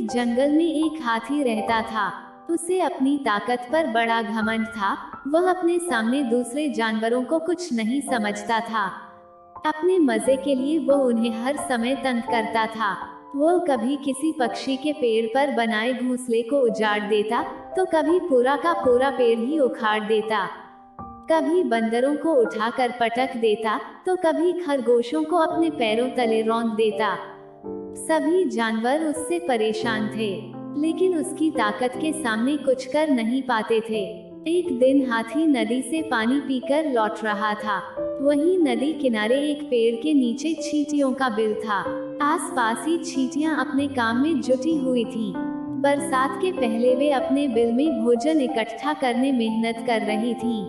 जंगल में एक हाथी रहता था। उसे अपनी ताकत पर बड़ा घमंड था। वह अपने सामने दूसरे जानवरों को कुछ नहीं समझता था। अपने मजे के लिए वो उन्हें हर समय तंग करता था। वो कभी किसी पक्षी के पेड़ पर बनाए घोंसले को उजाड़ देता, तो कभी पूरा का पूरा पेड़ ही उखाड़ देता। कभी बंदरों को उठाकर पटक देता, तो कभी खरगोशों को अपने पैरों तले रौंद देता। सभी जानवर उससे परेशान थे, लेकिन उसकी ताकत के सामने कुछ कर नहीं पाते थे। एक दिन हाथी नदी से पानी पीकर लौट रहा था। वहीं नदी किनारे एक पेड़ के नीचे चींटियों का बिल था। आसपास ही चींटियां अपने काम में जुटी हुई थीं। बरसात के पहले वे अपने बिल में भोजन इकट्ठा करने मेहनत कर रही थीं।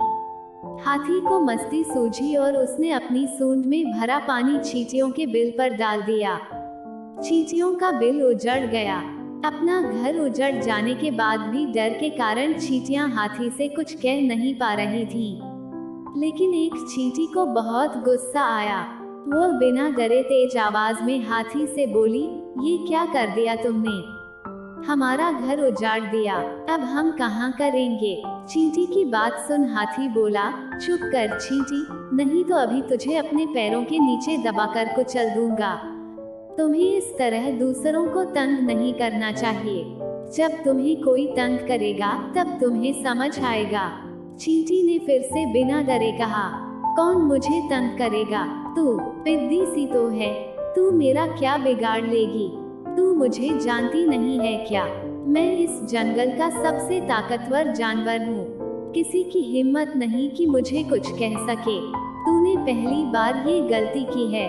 हाथी को मस्ती सूझी और उसने अपनी सूंड में भरा पानी चींटियों के बिल पर डाल दिया। चींटियों का बिल उजड़ गया। अपना घर उजड़ जाने के बाद भी डर के कारण चींटियां हाथी से कुछ कह नहीं पा रही थीं। लेकिन एक चींटी को बहुत गुस्सा आया। वो बिना डरे तेज आवाज में हाथी से बोली, ये क्या कर दिया तुमने? हमारा घर उजाड़ दिया, अब हम कहाँ करेंगे? चींटी की बात सुन हाथी बोला, चुप कर चींटी, नहीं तो अभी तुझे अपने पैरों के नीचे दबाकर कुचल दूंगा। तुम्हें इस तरह दूसरों को तंग नहीं करना चाहिए। जब तुम्हें कोई तंग करेगा तब तुम्हें समझ आएगा। चींटी ने फिर से बिना डरे कहा, कौन मुझे तंग करेगा? तू पिद्दी सी तो है, तू मेरा क्या बिगाड़ लेगी? तू मुझे जानती नहीं है क्या? मैं इस जंगल का सबसे ताकतवर जानवर हूँ। किसी की हिम्मत नहीं कि मुझे कुछ कह सके। तूने पहली बार ये गलती की है,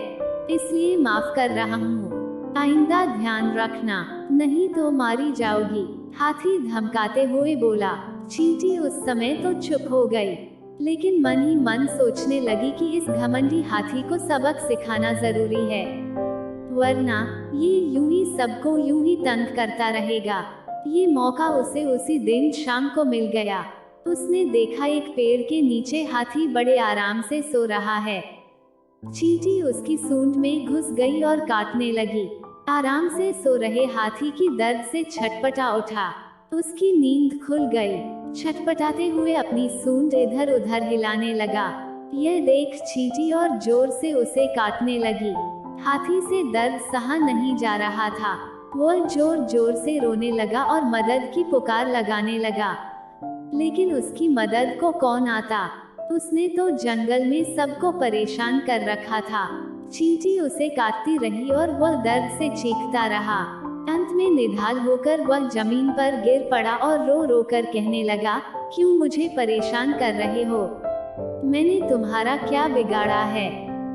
इसलिए माफ कर रहा हूँ। आइंदा ध्यान रखना, नहीं तो मारी जाओगी। हाथी धमकाते हुए बोला। चींटी उस समय तो चुप हो गई, लेकिन मन ही मन सोचने लगी कि इस घमंडी हाथी को सबक सिखाना जरूरी है, वरना ये यूं ही सबको यूं ही तंग करता रहेगा। ये मौका उसे उसी दिन शाम को मिल गया। उसने देखा एक पेड़ के नीचे हाथी बड़े आराम से सो रहा है। चींटी उसकी सूंड में घुस गई और काटने लगी। आराम से सो रहे हाथी की दर्द से छटपटा उठा। उसकी नींद खुल गई। छटपटाते हुए अपनी सूंड इधर उधर हिलाने लगा। यह देख चींटी और जोर से उसे काटने लगी। हाथी से दर्द सहा नहीं जा रहा था। वो जोर जोर से रोने लगा और मदद की पुकार लगाने लगा, लेकिन उसकी मदद को कौन आता? उसने तो जंगल में सबको परेशान कर रखा था। चींटी उसे काटती रही और वह दर्द से चीखता रहा। अंत में निढाल होकर वह जमीन पर गिर पड़ा और रो रो कर कहने लगा, क्यों मुझे परेशान कर रहे हो? मैंने तुम्हारा क्या बिगाड़ा है?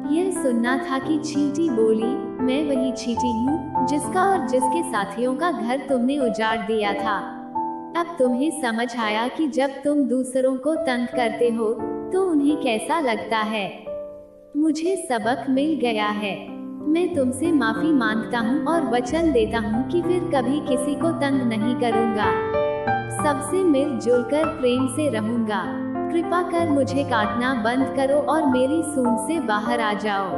यह सुनना था कि चींटी बोली, मैं वही चींटी हूँ जिसका और जिसके साथियों का घर तुमने उजाड़ दिया था। अब तुम्हें समझ आया कि जब तुम दूसरों को तंग करते हो तो उन्हें कैसा लगता है। मुझे सबक मिल गया है। मैं तुमसे माफी मांगता हूँ और वचन देता हूँ कि फिर कभी किसी को तंग नहीं करूँगा। सबसे मिलजुल कर प्रेम से रहूँगा। कृपा कर मुझे काटना बंद करो और मेरी सूंड से बाहर आ जाओ।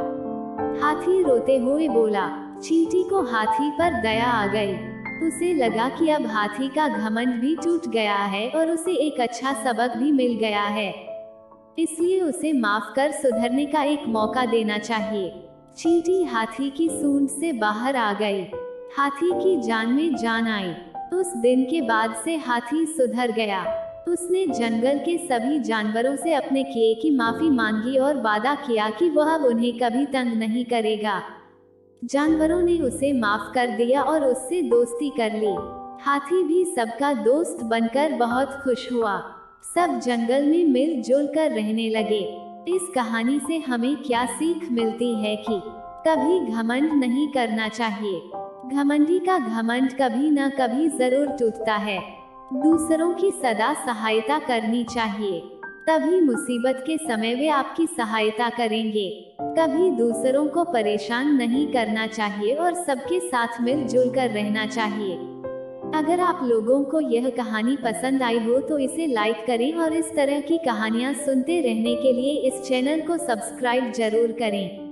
हाथी रोते हुए बोला। चींटी को हाथी पर दया आ गई। उसे लगा कि अब हाथी का घमंड भी टूट गया है और उसे एक अच्छा सबक भी मिल गया है, इसलिए उसे माफ कर सुधरने का एक मौका देना चाहिए। चींटी हाथी की सूंड से बाहर आ गई। हाथी की जान में जान आई। उस दिन के बाद से हाथी सुधर गया। उसने जंगल के सभी जानवरों से अपने किए की माफी मांगी और वादा किया कि वह अब उन्हें कभी तंग नहीं करेगा। जानवरों ने उसे माफ कर दिया और उससे दोस्ती कर ली। हाथी भी सबका दोस्त बनकर बहुत खुश हुआ। सब जंगल में मिलजुल कर रहने लगे। इस कहानी से हमें क्या सीख मिलती है कि कभी घमंड नहीं करना चाहिए। घमंडी का घमंड कभी न कभी जरूर टूटता है। दूसरों की सदा सहायता करनी चाहिए, तभी मुसीबत के समय वे आपकी सहायता करेंगे। कभी दूसरों को परेशान नहीं करना चाहिए और सबके साथ मिलजुल कर रहना चाहिए। अगर आप लोगों को यह कहानी पसंद आई हो तो इसे लाइक करें और इस तरह की कहानियाँ सुनते रहने के लिए इस चैनल को सब्सक्राइब जरूर करें।